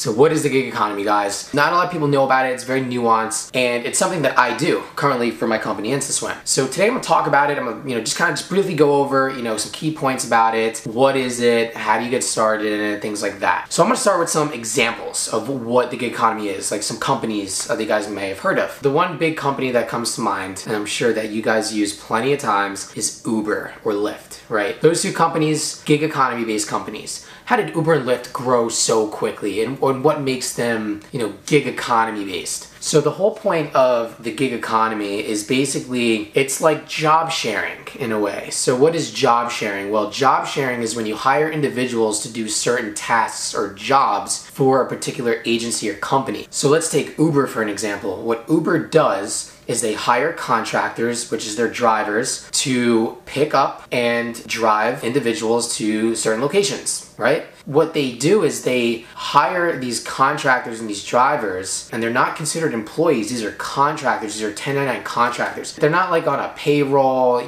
So what is the gig economy, guys? Not a lot of people know about it. It's very nuanced, and it's something that I do currently for my company, InstaSwim. So today I'm gonna talk about it. I'm gonna, just briefly go over, some key points about it. What is it? How do you get started in it? Things like that. So I'm gonna start with some examples of what the gig economy is, like some companies that you guys may have heard of. The one big company that comes to mind, and I'm sure that you guys use plenty of times, is Uber or Lyft, right? Those two companies, gig economy based companies. How did Uber and Lyft grow so quickly, and what makes them, gig economy based? So the whole point of the gig economy is basically, it's like job sharing in a way. So what is job sharing? Well, job sharing is when you hire individuals to do certain tasks or jobs for a particular agency or company. So let's take Uber for an example. What Uber does is they hire contractors, which is their drivers, to pick up and drive individuals to certain locations, right? What they do is they hire these contractors and these drivers, and they're not considered employees. These are contractors. These are 1099 contractors. They're not like on a payroll,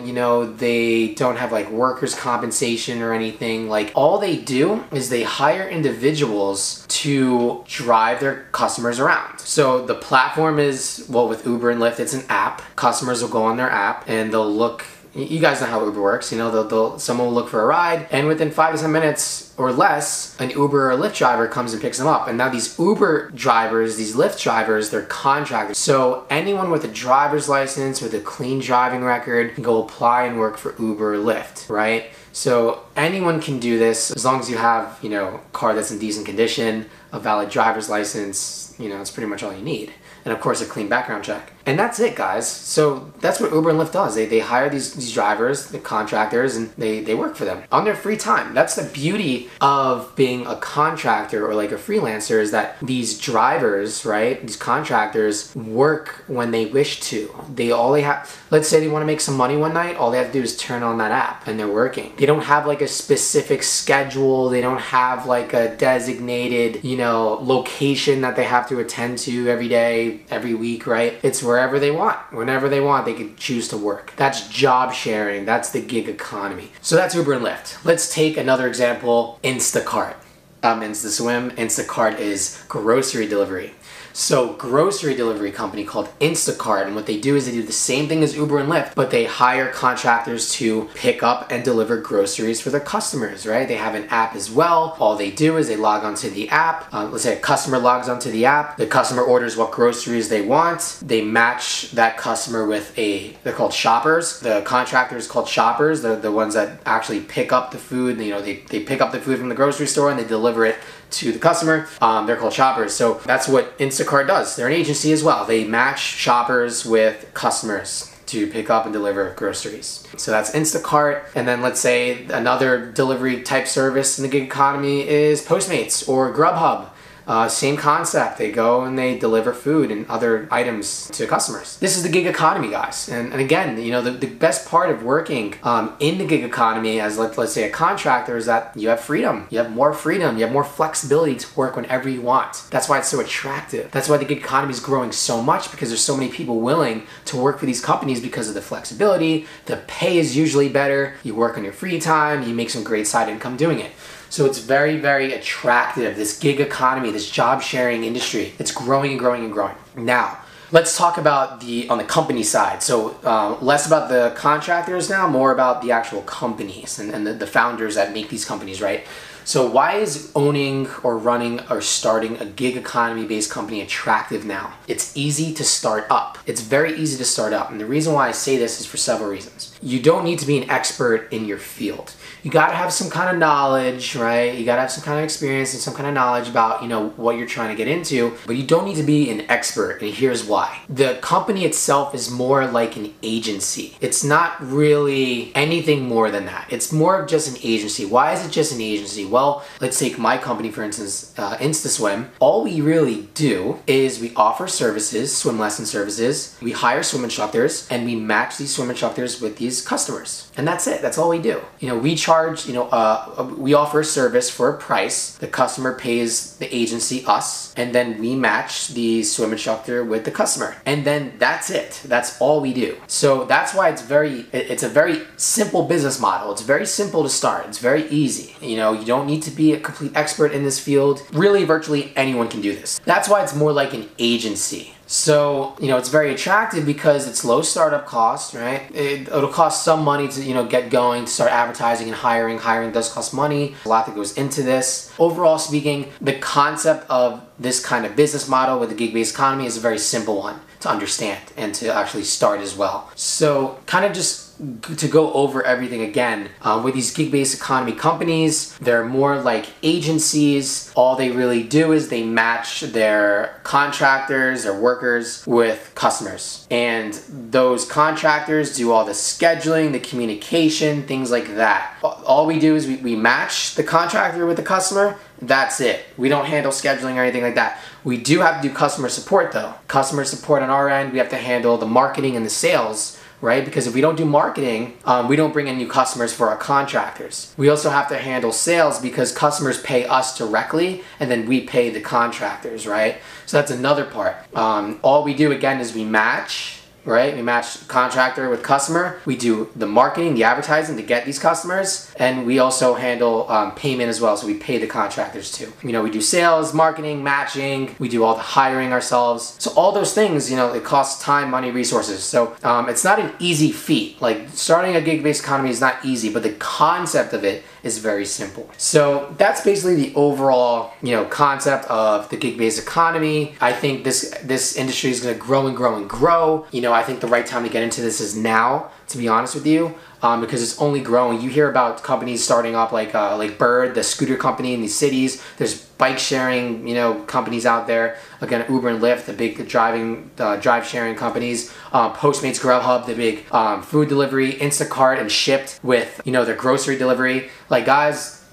they don't have like workers' compensation or anything. Like, all they do is they hire individuals to drive their customers around. So the platform is, well, with Uber and Lyft, it's an app. Customers will go on their app and they'll look. You guys know how Uber works. Someone will look for a ride, and within 5 to 10 minutes or less, an Uber or Lyft driver comes and picks them up. And now these Uber drivers, these Lyft drivers, they're contractors. So anyone with a driver's license, with a clean driving record, can go apply and work for Uber or Lyft, right? So anyone can do this as long as you have, a car that's in decent condition, a valid driver's license. It's pretty much all you need. And of course, a clean background check. And that's it, guys. So that's what Uber and Lyft does. They hire these drivers, the contractors, and they work for them on their free time. That's the beauty of being a contractor or like a freelancer, is that these drivers, right, these contractors work when they wish to. Let's say they want to make some money one night, all they have to do is turn on that app and they're working. They don't have like a specific schedule. They don't have like a designated, location that they have to attend to every day, every week, right? It's wherever they want, whenever they want, they can choose to work. That's job sharing. That's the gig economy. So that's Uber and Lyft. Let's take another example, Instacart. InstaSwim. Instacart is grocery delivery. So grocery delivery company called Instacart, and what they do is they do the same thing as Uber and Lyft, but they hire contractors to pick up and deliver groceries for their customers, right? They have an app as well. All they do is they log onto the app. Let's say a customer logs onto the app. The customer orders what groceries they want. They match that customer with they're called shoppers. The contractor is called shoppers. They're the ones that actually pick up the food. They pick up the food from the grocery store and they deliver it to the customer. They're called shoppers. So that's what Instacart does. They're an agency as well. They match shoppers with customers to pick up and deliver groceries. So that's Instacart. And then let's say another delivery type service in the gig economy is Postmates or Grubhub. Same concept. They go and they deliver food and other items to customers. This is the gig economy, guys. And again, the best part of working in the gig economy as let's say a contractor is that you have freedom. You have more freedom. You have more flexibility to work whenever you want. That's why it's so attractive. That's why the gig economy is growing so much, because there's so many people willing to work for these companies because of the flexibility. The pay is usually better. You work on your free time. You make some great side income doing it. So it's very, very attractive, this gig economy, this job sharing industry. It's growing and growing and growing. Now, let's talk about on the company side. So less about the contractors now, more about the actual companies and the founders that make these companies, right? So why is owning or running or starting a gig economy based company attractive now? It's easy to start up. It's very easy to start up. And the reason why I say this is for several reasons. You don't need to be an expert in your field. You gotta have some kind of knowledge, right? You gotta have some kind of experience and some kind of knowledge about, what you're trying to get into, but you don't need to be an expert, and here's why. The company itself is more like an agency. It's not really anything more than that. It's more of just an agency. Why is it just an agency? Well, let's take my company, for instance, InstaSwim. All we really do is we offer services, swim lesson services. We hire swim instructors, and we match these swim instructors with these is customers. And that's it. That's all we do. You know, we charge, we offer a service for a price. The customer pays the agency, us, and then we match the swim instructor with the customer. And then that's it. That's all we do. So that's why it's a very simple business model. It's very simple to start. It's very easy. You know, you don't need to be a complete expert in this field. Really, virtually anyone can do this. That's why it's more like an agency. So, you know, it's very attractive because it's low startup cost, right? It'll cost some money to, you know, get going, to start advertising and hiring. Hiring does cost money. A lot that goes into this. Overall speaking, the concept of this kind of business model with the gig-based economy is a very simple one to understand and to actually start as well. So, kind of just to go over everything again, with these gig-based economy companies, they're more like agencies. All they really do is they match their contractors, their workers, with customers. And those contractors do all the scheduling, the communication, things like that. All we do is we match the contractor with the customer. That's it. We don't handle scheduling or anything like that. We do have to do customer support though. Customer support on our end, we have to handle the marketing and the sales, right? Because if we don't do marketing, we don't bring in new customers for our contractors. We also have to handle sales because customers pay us directly and then we pay the contractors, right? So that's another part. All we do again is we match, right? We match contractor with customer. We do the marketing, the advertising to get these customers, and we also handle payment as well. So we pay the contractors too. You know, we do sales, marketing, matching. We do all the hiring ourselves. So all those things, you know, it costs time, money, resources. So it's not an easy feat. Like starting a gig-based economy is not easy, but the concept of it is very simple. So that's basically the overall, you know, concept of the gig-based economy. I think this industry is going to grow and grow and grow. You know, I think the right time to get into this is now, to be honest with you, because it's only growing. You hear about companies starting up like Bird, the scooter company in these cities. There's bike sharing, you know, companies out there. Again, Uber and Lyft, the big drive sharing companies. Postmates, Grubhub, the big food delivery. Instacart and Shipt with, you know, their grocery delivery. Like, guys,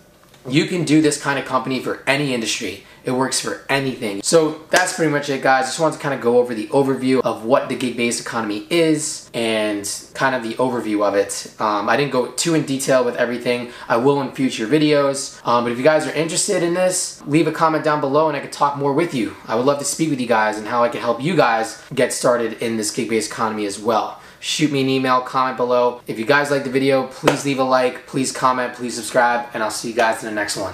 you can do this kind of company for any industry. It works for anything. So that's pretty much it, guys. Just wanted to kind of go over the overview of what the gig-based economy is and kind of the overview of it. I didn't go too in detail with everything. I will in future videos. But if you guys are interested in this, leave a comment down below and I could talk more with you. I would love to speak with you guys and how I can help you guys get started in this gig-based economy as well. Shoot me an email, comment below. If you guys like the video, please leave a like, please comment, please subscribe, and I'll see you guys in the next one.